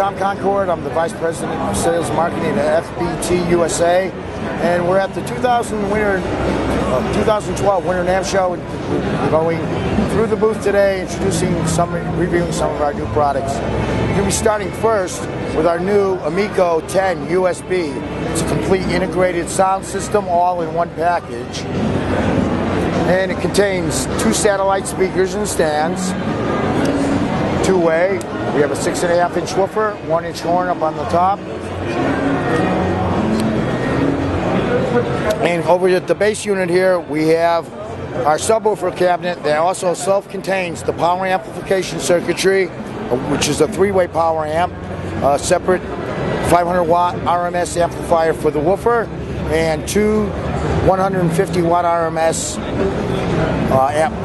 Tom Concord. I'm the Vice President of Sales and Marketing at FBT USA. And we're at the 2012 Winter Namm Show. We're going through the booth today, reviewing some of our new products. We're going to be starting first with our new Amico 10 USB. It's a complete integrated sound system, all in one package. And it contains 2 satellite speakers and stands, two-way. We have a 6.5-inch woofer, 1-inch horn up on the top. And over at the base unit here, we have our subwoofer cabinet that also self-contains the power amplification circuitry, which is a 3-way power amp, a separate 500-watt RMS amplifier for the woofer, and 2 150-watt RMS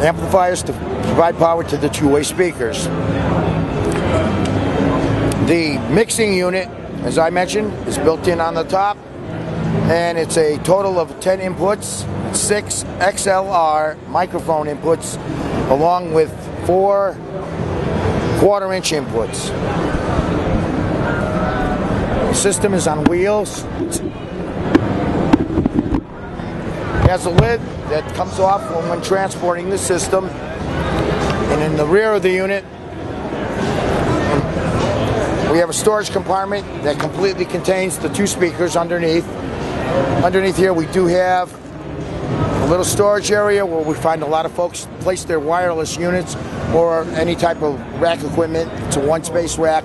amplifiers to provide power to the 2-way speakers. The mixing unit, as I mentioned, is built in on the top, and it's a total of 10 inputs, 6 XLR microphone inputs, along with 4 1/4-inch inputs. The system is on wheels. It has a lid that comes off when transporting the system, and in the rear of the unit we have a storage compartment that completely contains the 2 speakers underneath. Underneath here we do have a little storage area where we find a lot of folks place their wireless units or any type of rack equipment. It's a 1-space rack.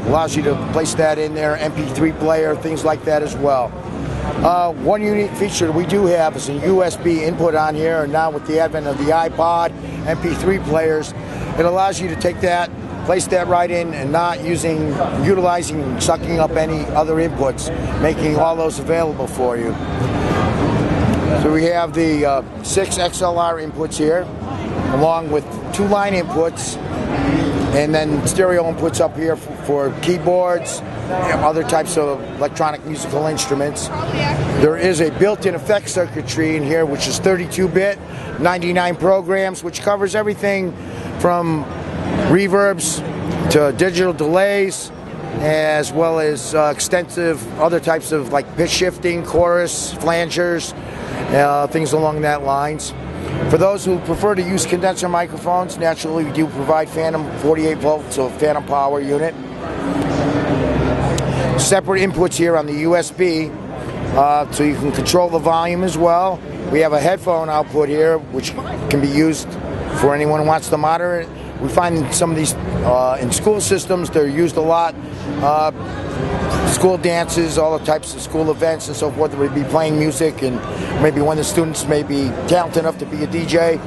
Allows you to place that in there, MP3 player, things like that as well. One unique feature we do have is a USB input on here, and now with the advent of the iPod, MP3 players, it allows you to take that, place that right in, and not utilizing, sucking up any other inputs, making all those available for you. So we have the 6 XLR inputs here, along with 2 line inputs, and then stereo inputs up here for keyboards, other types of electronic musical instruments. There is a built-in effect circuitry in here, which is 32-bit, 99 programs, which covers everything from reverbs to digital delays, as well as extensive other types of like pitch shifting, chorus, flangers, things along that lines. For those who prefer to use condenser microphones, naturally we do provide phantom 48 volts, so phantom power unit. Separate inputs here on the USB, so you can control the volume as well. We have a headphone output here, which can be used for anyone who wants to monitor it. We find some of these in school systems, they're used a lot. School dances, all the types of school events and so forth, that would be playing music, and maybe one of the students may be talented enough to be a DJ.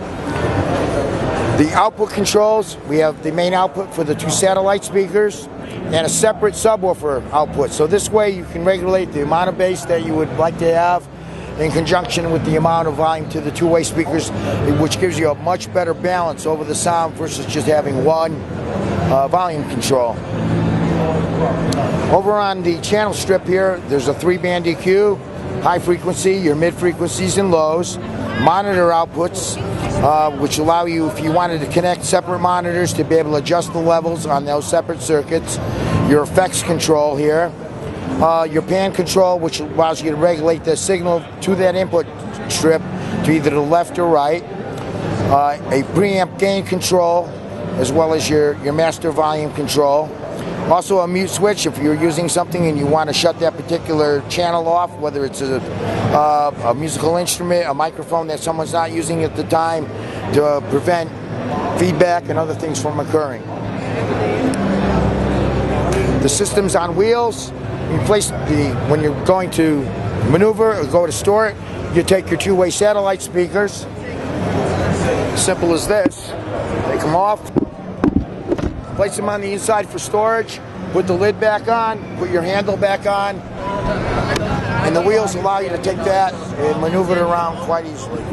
The output controls, we have the main output for the 2 satellite speakers and a separate subwoofer output. So this way you can regulate the amount of bass that you would like to have in conjunction with the amount of volume to the 2-way speakers, which gives you a much better balance over the sound versus just having one volume control. Over on the channel strip here, there's a 3-band EQ, high frequency, your mid frequencies and lows, monitor outputs, which allow you, if you wanted to connect separate monitors, to be able to adjust the levels on those separate circuits, your effects control here, your pan control, which allows you to regulate the signal to that input strip to either the left or right, a preamp gain control, as well as your master volume control. Also a mute switch if you're using something and you want to shut that particular channel off, whether it's a musical instrument, a microphone that someone's not using at the time, to prevent feedback and other things from occurring. The system's on wheels. You place when you're going to maneuver or go to store it, you take your 2-way satellite speakers. Simple as this. Take them off. Place them on the inside for storage, put the lid back on, put your handle back on, and the wheels allow you to take that and maneuver it around quite easily.